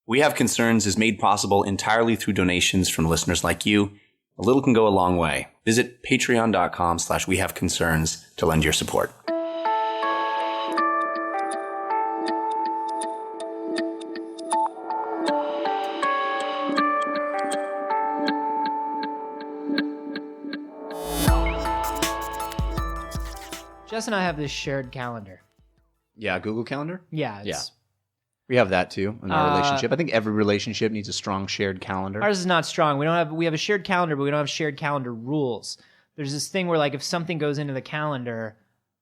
We Have Concerns is made possible entirely through donations from listeners like you. A little can go a long way. Visit patreon.com/wehaveconcerns to lend your support. Jess and I have this shared calendar. Yeah, Google Calendar? Yeah. We have that too in our relationship. I think every relationship needs a strong shared calendar. Ours is not strong. We have a shared calendar, but we don't have shared calendar rules. There's this thing where, like, if something goes into the calendar,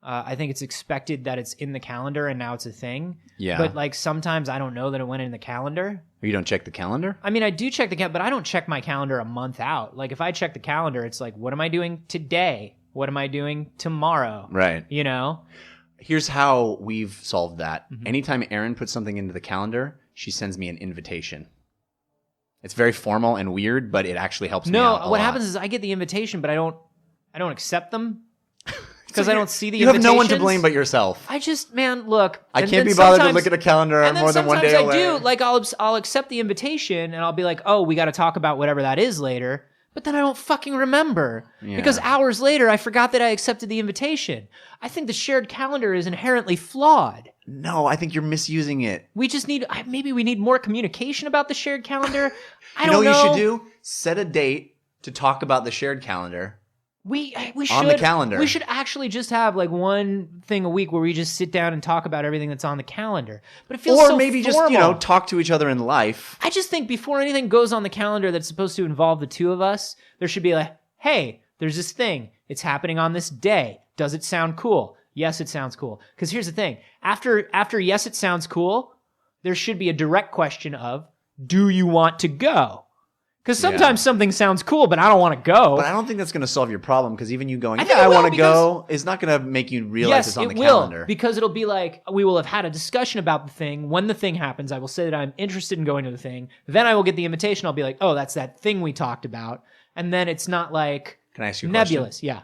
I think it's expected that it's in the calendar and now it's a thing. Yeah. But, like, sometimes I don't know that it went in the calendar. You don't check the calendar? I mean, I do check the calendar, but I don't check my calendar a month out. Like, if I check the calendar, it's like, what am I doing today? What am I doing tomorrow? Right. You know? Here's how we've solved that. Mm-hmm. Anytime Erin puts something into the calendar, she sends me an invitation. It's very formal and weird, but it actually helps me out a what lot. happens is I get the invitation, but I don't accept them because So I don't see the You have no one to invitations. blame but yourself. I just, man, look. I and can't then be bothered to sometimes- look at a calendar and then more than one day sometimes away. I do. Like, I'll accept the invitation and I'll be like, oh, we got to talk about whatever that is later. But then I don't fucking remember because hours later I forgot that I accepted the invitation. I think the shared calendar is inherently flawed. No, I think you're misusing it. We just need, maybe we need more communication about the shared calendar. I You don't know know. what you should do? Set a date to talk about the shared calendar. We should On the calendar. We should actually just have like one thing a week where we just sit down and talk about everything that's on the calendar. But it feels Or so maybe formal. just, talk to each other in life. I just think before anything goes on the calendar that's supposed to involve the two of us, there should be like, hey, there's this thing. It's happening on this day. Does it sound cool? Yes, it sounds cool. Because here's the thing. After yes, it sounds cool, there should be a direct question of, do you want to go? Because sometimes something sounds cool, but I don't want to go. But I don't think that's going to solve your problem because even you going, I think I it will, want to go, is not going to make you realize it's on the calendar. Because it'll be like, we will have had a discussion about the thing. When the thing happens, I will say that I'm interested in going to the thing. Then I will get the invitation. I'll be like, oh, that's that thing we talked about. And then it's not like Can I ask you a nebulous. question? Yeah.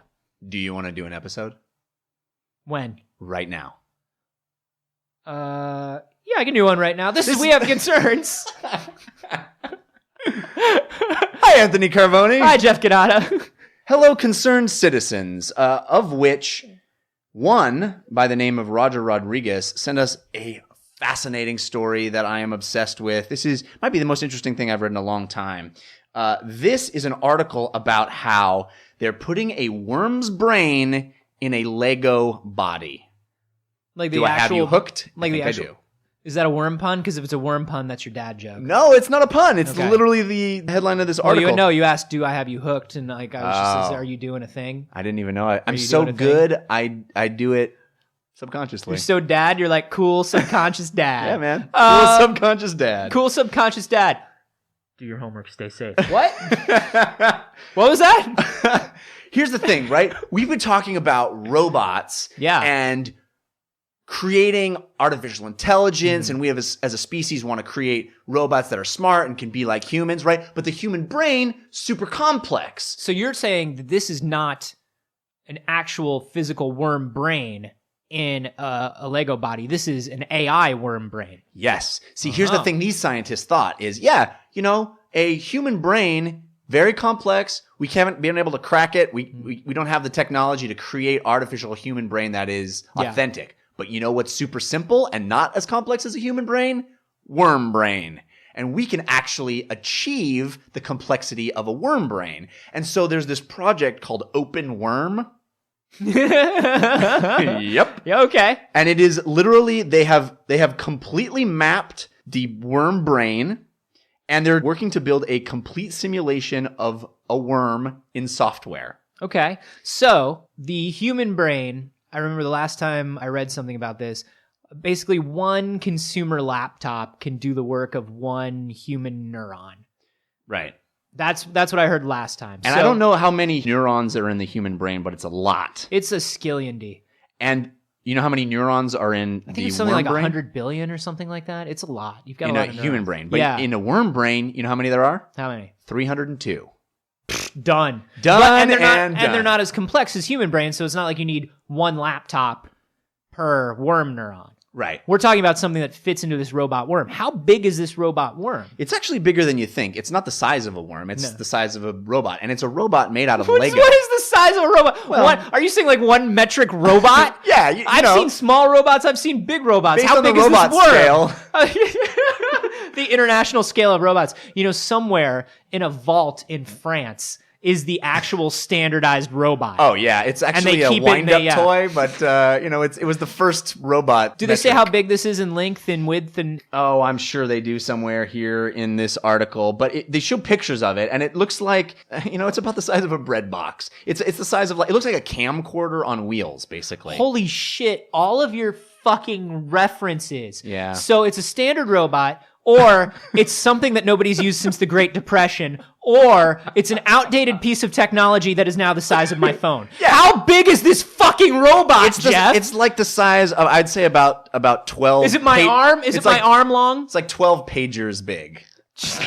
Do you want to do an episode? When? Right now. Yeah, I can do one right now. This is We Have Concerns. Hi, Anthony Carvoni. Hi, Jeff Ganata. Hello, concerned citizens, of which one, by the name of Roger Rodriguez, sent us a fascinating story that I am obsessed with. Might be the most interesting thing I've read in a long time. This is an article about how they're putting a worm's brain in a Lego body. Like the Do I actual, have you hooked? Like I the think actual. I do. Is that a worm pun? Because if it's a worm pun, that's your dad joke. No, it's not a pun. It's Okay. literally the headline of this article. You asked, do I have you hooked? And like, I was just, are you doing a thing? I didn't even know it. I'm you so doing a good, I do it subconsciously. You're so dad, you're like cool subconscious dad. Yeah, man. Cool subconscious dad. Cool subconscious dad. Do your homework, stay safe. What? What was that? Here's the thing, right? We've been talking about robots and creating artificial intelligence, and we have, as a species, want to create robots that are smart and can be like humans, right? But the human brain, super complex. So you're saying that this is not an actual physical worm brain in a Lego body. This is an AI worm brain. Yes. See, here's the thing these scientists thought is, a human brain, very complex. We haven't been able to crack it. We don't have the technology to create artificial human brain that is authentic. But you know what's super simple and not as complex as a human brain? Worm brain. And we can actually achieve the complexity of a worm brain. And so there's this project called Open Worm. Yep. Yeah, okay. And it is literally, they have completely mapped the worm brain, and they're working to build a complete simulation of a worm in software. Okay. So the human brain, I remember the last time I read something about this, basically one consumer laptop can do the work of one human neuron. Right. That's what I heard last time. And I don't know how many neurons are in the human brain, but it's a lot. It's a skillion-D. And you know how many neurons are in I think the it's something worm like brain? 100 billion or something like that. It's a lot. You've got In a a lot of human neurons. brain. But yeah. in a worm brain, you know how many there are? How many? 302. Done. Done And they're not, and and they're done. not as complex as human brains, so it's not like you need one laptop per worm neuron. Right. We're talking about something that fits into this robot worm. How big is this robot worm? It's actually bigger than you think. It's not the size of a worm. It's the size of a robot. And it's a robot made out of Lego. What is the size of a robot? Well, are you saying like 1 metric robot? Yeah. I've seen small robots. I've seen big robots. Based How on the big is this robot worm? scale. The international scale of robots. Somewhere in a vault in France is the actual standardized robot. Oh, yeah. It's actually a wind-up toy, but, it was the first robot. Do they say how big this is in length and width? Oh, I'm sure they do somewhere here in this article, but they show pictures of it, and it looks like, it's about the size of a bread box. It's the size of, it looks like a camcorder on wheels, basically. Holy shit. All of your fucking references. Yeah. So it's a standard robot, or it's something that nobody's used since the Great Depression, or it's an outdated piece of technology that is now the size of my phone. Yeah. How big is this fucking robot, Jeff? It's like the size of, I'd say about 12. Is it my arm? Is it my arm long? It's like 12 pagers big.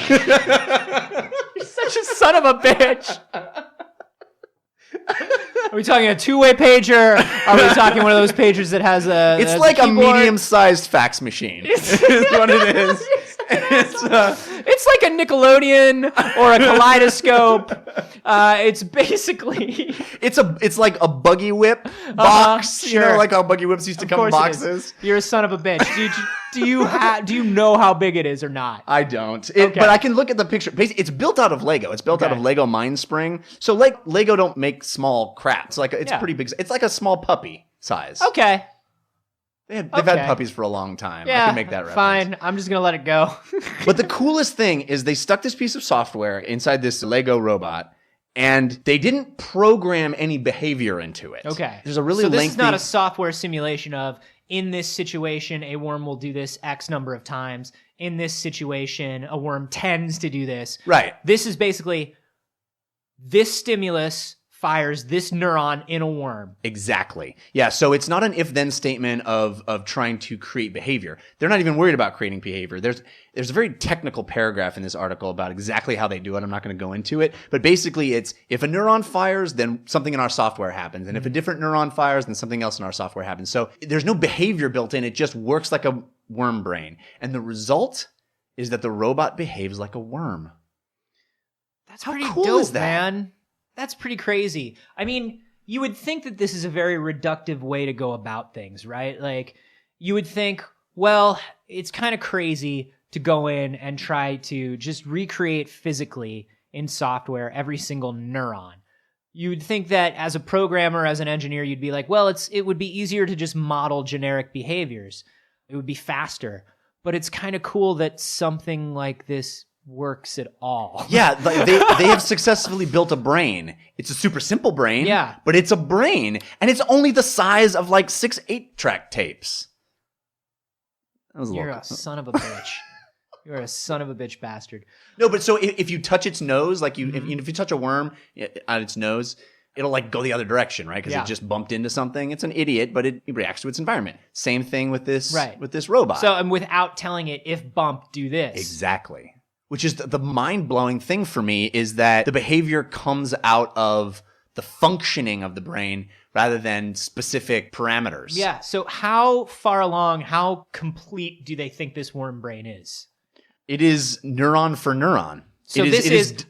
You're such a son of a bitch. Are we talking a two-way pager? Are we talking one of those pagers that has a? It's like a medium-sized fax machine. Is what it is. It's like a Nickelodeon or a kaleidoscope. It's basically it's like a buggy whip box. Sure. Like how buggy whips used to come in boxes. You're a son of a bitch. Do you know how big it is or not? I don't. Okay. But I can look at the picture. Basically, it's built out of Lego. It's built out of Lego Mindspring. So like Lego don't make small crap. It's pretty big. It's like a small puppy size. Okay. They've had puppies for a long time. Yeah, I can make that reference. Fine. I'm just going to let it go. But the coolest thing is they stuck this piece of software inside this Lego robot, and they didn't program any behavior into it. Okay. There's a really So this lengthy... is not a software simulation of, in this situation, a worm will do this X number of times. In this situation, a worm tends to do this. Right. This is basically, this stimulus fires this neuron in a worm. Exactly. Yeah, so it's not an if-then statement of trying to create behavior. They're not even worried about creating behavior. There's a very technical paragraph in this article about exactly how they do it. I'm not going to go into it. But basically, it's if a neuron fires, then something in our software happens. And if a different neuron fires, then something else in our software happens. So there's no behavior built in. It just works like a worm brain. And the result is that the robot behaves like a worm. That's How pretty cool dope, is that? man. That's pretty crazy. I mean, you would think that this is a very reductive way to go about things, right? Like, you would think, well, it's kind of crazy to go in and try to just recreate physically in software every single neuron. You would think that as a programmer, as an engineer, you'd be like, well, it would be easier to just model generic behaviors. It would be faster. But it's kind of cool that something like this works at all. Yeah, they have successfully built a brain. It's a super simple brain, Yeah. but it's a brain, and it's only the size of like 6 8-track tapes. That was You're a son of a bitch. You're a son of a bitch bastard. No, but so if you touch its nose, like if you touch a worm on its nose, it'll like go the other direction, right? Because it just bumped into something. It's an idiot, but it reacts to its environment. Same thing with this robot. So, and without telling it, if bump, do this. Exactly. Which is the mind-blowing thing for me is that the behavior comes out of the functioning of the brain rather than specific parameters. Yeah. So how far along, how complete do they think this worm brain is? It is neuron for neuron. So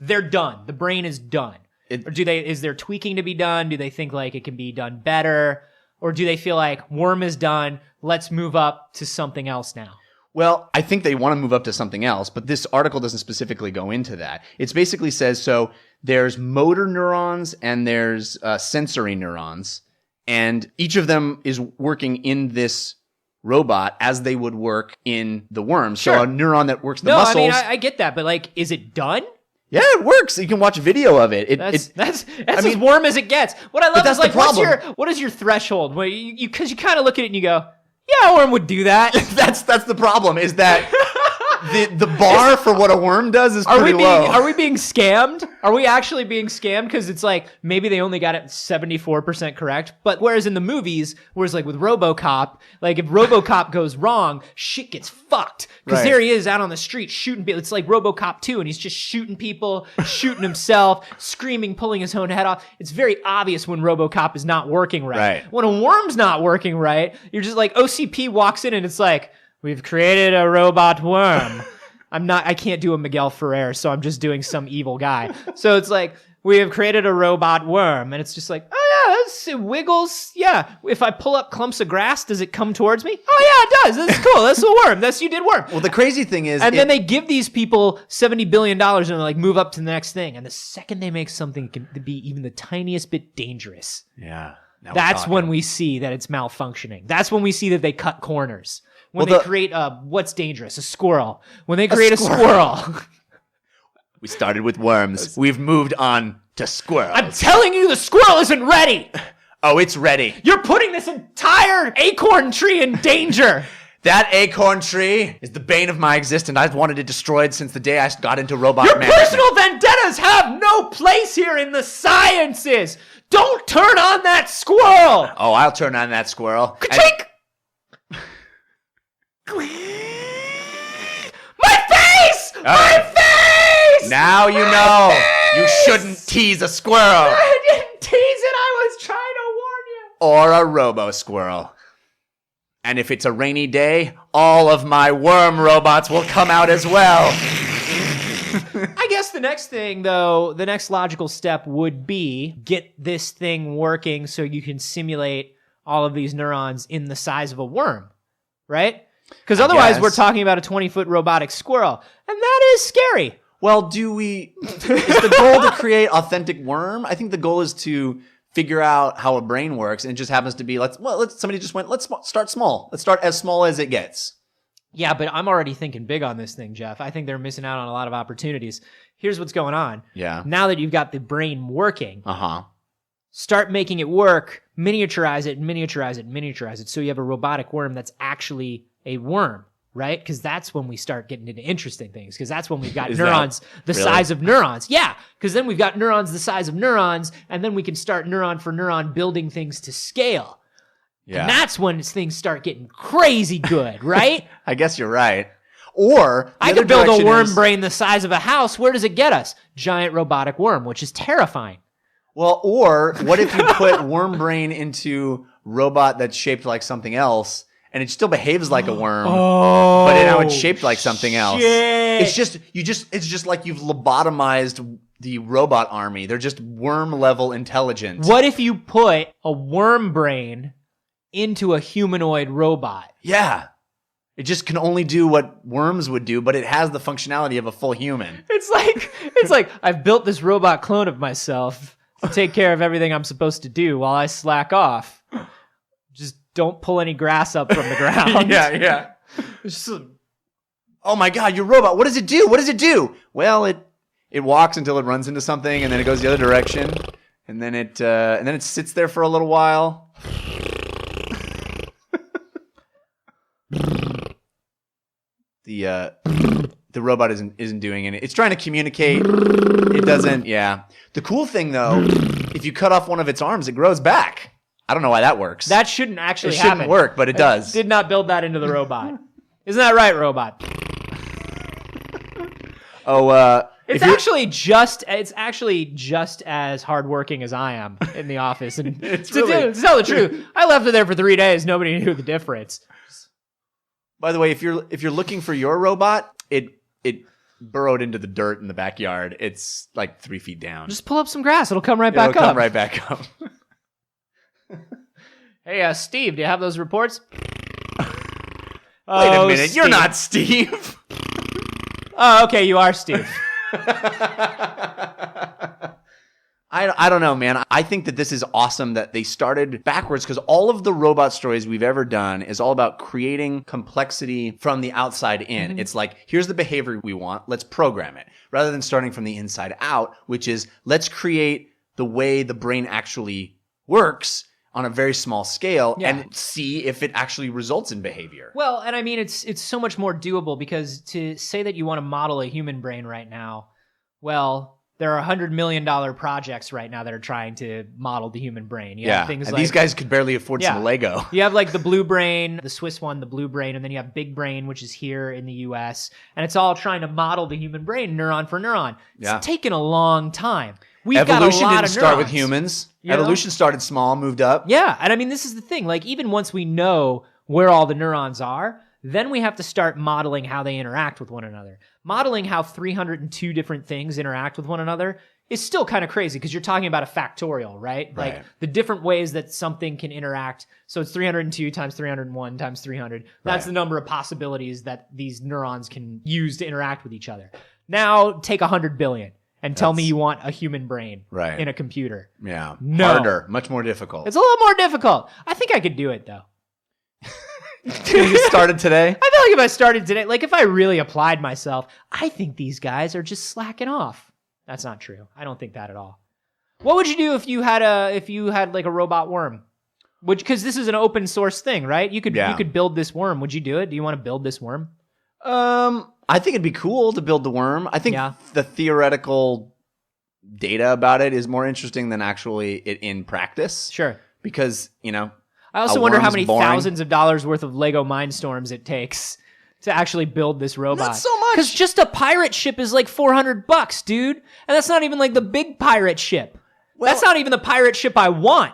they're done. The brain is done. Or is there tweaking to be done? Do they think like it can be done better? Or do they feel like worm is done, let's move up to something else now? Well, I think they want to move up to something else, but this article doesn't specifically go into that. It basically says, so there's motor neurons and there's sensory neurons, and each of them is working in this robot as they would work in the worm. Sure. So a neuron that works the muscles. I mean, I get that, but like, is it done? Yeah, it works. You can watch video of it. That's as warm as it gets. What I love is like, what is your threshold? Where because you kind of look at it and you go, yeah, a worm would do that. That's the problem, is that the bar for what a worm does is pretty low. Are we being scammed? Are we actually being scammed? Because it's like maybe they only got it 74% correct. But whereas in the movies, whereas like with RoboCop, like if RoboCop goes wrong, shit gets fucked. Because there he is out on the street shooting people. It's like RoboCop 2, and he's just shooting people, shooting himself, screaming, pulling his own head off. It's very obvious when RoboCop is not working right. When a worm's not working right, you're just like, OCP walks in and it's like, we've created a robot worm. I can't do a Miguel Ferrer, so I'm just doing some evil guy. So it's like, we have created a robot worm. And it's just like, oh yeah, it wiggles. Yeah. If I pull up clumps of grass, does it come towards me? Oh yeah, it does. That's cool. That's a worm. You did worm. Well, the crazy thing is... And then they give these people $70 billion and they're like, move up to the next thing. And the second they make something can be even the tiniest bit dangerous. Yeah. That's when we see that it's malfunctioning. That's when we see that they cut corners. When they create what's dangerous? A squirrel. When they create a squirrel. We started with worms. We've moved on to squirrels. I'm telling you, the squirrel isn't ready. Oh, it's ready. You're putting this entire acorn tree in danger. That acorn tree is the bane of my existence. I've wanted it destroyed since the day I got into robot Your management. personal vendettas have no place here in the sciences. Don't turn on that squirrel. Oh, I'll turn on that squirrel. Ka-chink! My face! My face! Now you know. You shouldn't tease a squirrel. I didn't tease it. I was trying to warn you. Or a robo-squirrel. And if it's a rainy day, all of my worm robots will come out as well. I guess the next thing, though, the next logical step would be get this thing working so you can simulate all of these neurons in the size of a worm, right? Because otherwise we're talking about a 20-foot robotic squirrel, and that is scary. Well, is the goal to create authentic worm? I think the goal is to figure out how a brain works, and it just happens to be, let's start small. Let's start as small as it gets. Yeah, but I'm already thinking big on this thing, Jeff. I think they're missing out on a lot of opportunities. Here's what's going on. Yeah. Now that you've got the brain working, start making it work, miniaturize it, so you have a robotic worm that's actually a worm, right? Because that's when we start getting into interesting things, because that's when we've got neurons size of neurons. Yeah, because then we've got neurons the size of neurons, and then we can start neuron for neuron building things to scale. Yeah. And that's when things start getting crazy good, right? I guess you're right. Or I could build a worm brain the size of a house. Where does it get us? Giant robotic worm, which is terrifying. Well, or what if you put worm brain into robot that's shaped like something else, and it still behaves like a worm, but now it's shaped like something else. It's just like you've lobotomized the robot army. They're just worm level intelligence. What if you put a worm brain into a humanoid robot? Yeah. It just can only do what worms would do, but it has the functionality of a full human. It's like I've built this robot clone of myself to take care of everything I'm supposed to do while I slack off. Just don't pull any grass up from the ground. Yeah. Oh my God, your robot. What does it do? Well, it walks until it runs into something, and then it goes the other direction, and then it sits there for a little while. The robot isn't doing it. It's trying to communicate. It doesn't. Yeah. The cool thing though, if you cut off one of its arms, it grows back. I don't know why that works. That shouldn't actually happen. It shouldn't work, but it does. Did not build that into the robot. Isn't that right, robot? It's actually just as hardworking as I am in the office. And to tell the truth, I left it there for 3 days. Nobody knew the difference. By the way, if you're looking for your robot, it burrowed into the dirt in the backyard. It's like 3 feet down. Just pull up some grass. It'll come right back up. It'll come right back up. Hey, Steve, do you have those reports? Wait a minute. Steve. You're not Steve. Oh, okay. You are Steve. I don't know, man. I think that this is awesome that they started backwards, because all of the robot stories we've ever done is all about creating complexity from the outside in. Mm-hmm. It's like, here's the behavior we want. Let's program it. Rather than starting from the inside out, which is let's create the way the brain actually works. on a very small scale Yeah. and see if it actually results in behavior. Well, and I mean, it's so much more doable because to say that you want to model a human brain right now, well, there are $100 million projects right now that are trying to model the human brain. You have things and like, these guys could barely afford Yeah. some Lego. You have like the Blue Brain, the Swiss one, the Blue Brain, and then you have Big Brain, which is here in the US. And it's all trying to model the human brain neuron for neuron. It's Yeah. taken a long time. We've Evolution got a lot didn't of start with neurons. humans. You know? Evolution started small, moved up. Yeah, and I mean, this is the thing. Like, even once we know where all the neurons are, then we have to start modeling how they interact with one another. Modeling how 302 different things interact with one another is still kind of crazy because you're talking about a factorial, right? Right. Like the different ways that something can interact. So it's 302 times 301 times 300. That's Right. the number of possibilities that these neurons can use to interact with each other. Now take 100 billion and tell me you want a human brain Right. in a computer. Yeah. No. Harder, much more difficult. It's a little more difficult. I think I could do it though. You started today? I feel like if I started today, like if I really applied myself, I think these guys are just slacking off. That's not true. I don't think that at all. What would you do if you had like a robot worm? Because this is an open source thing, right? You could build this worm. Would you do it? Do you want to build this worm? I think it'd be cool to build the worm. I think Yeah. the theoretical data about it is more interesting than actually it in practice. Sure. Because, I also A wonder how worm's many boring. thousands of dollars worth of Lego Mindstorms it takes to actually build this robot. Not so much. Because just a pirate ship is like $400, dude. And that's not even like the big pirate ship. Well- That's not even the pirate ship I want.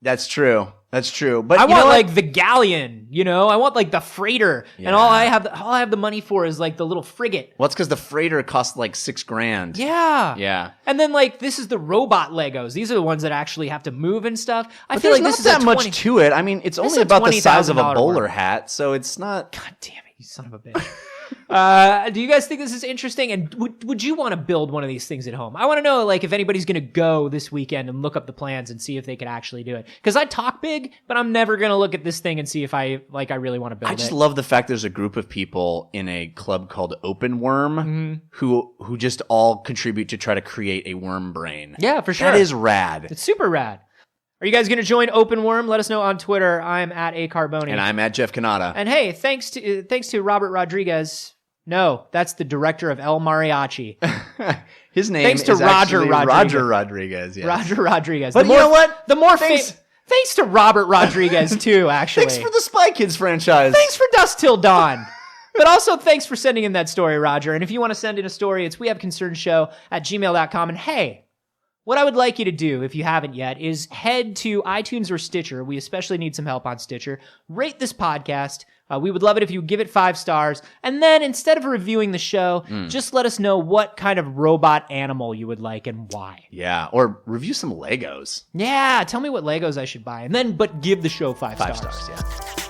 That's true. That's true. But I you know want what? like the galleon, I want like the freighter, and Yeah. all I have the money for is like the little frigate. Well, it's because the freighter costs like $6,000. Yeah, Yeah. And then like this is the robot Legos. These are the ones that actually have to move and stuff. I But feel there's like not this is that a much 20 to it. I mean, it's This only is a about the size of a $20,000 bowler worm. hat, so it's not. God damn it, you son of a bitch. Do you guys think this is interesting? And would you want to build one of these things at home? I want to know like if anybody's going to go this weekend and look up the plans and see if they could actually do it. Because I talk big, but I'm never going to look at this thing and see if I really want to build it. I just love the fact there's a group of people in a club called Open Worm Mm-hmm. who just all contribute to try to create a worm brain. Yeah, for sure. That is rad. It's super rad. Are you guys going to join Open Worm? Let us know on Twitter. I'm at @acarboni. And I'm at Jeff Kanata. And hey, thanks to Robert Rodriguez. No, that's the director of El Mariachi. His name Thanks to is Roger actually Rodriguez. Roger Rodriguez. Yes. Roger Rodriguez. But you know what? The more Thanks- thanks to Robert Rodriguez too, actually. Thanks for the Spy Kids franchise. Thanks for Dusk Till Dawn. But also thanks for sending in that story, Roger. And if you want to send in a story, it's wehaveconcernsshow@gmail.com. And hey, what I would like you to do, if you haven't yet, is head to iTunes or Stitcher. We especially need some help on Stitcher. Rate this podcast. We would love it if you give it 5 stars. And then instead of reviewing the show, just let us know what kind of robot animal you would like and why. Yeah, or review some Legos. Yeah, tell me what Legos I should buy. And then, but give the show 5 5 stars. stars, yeah.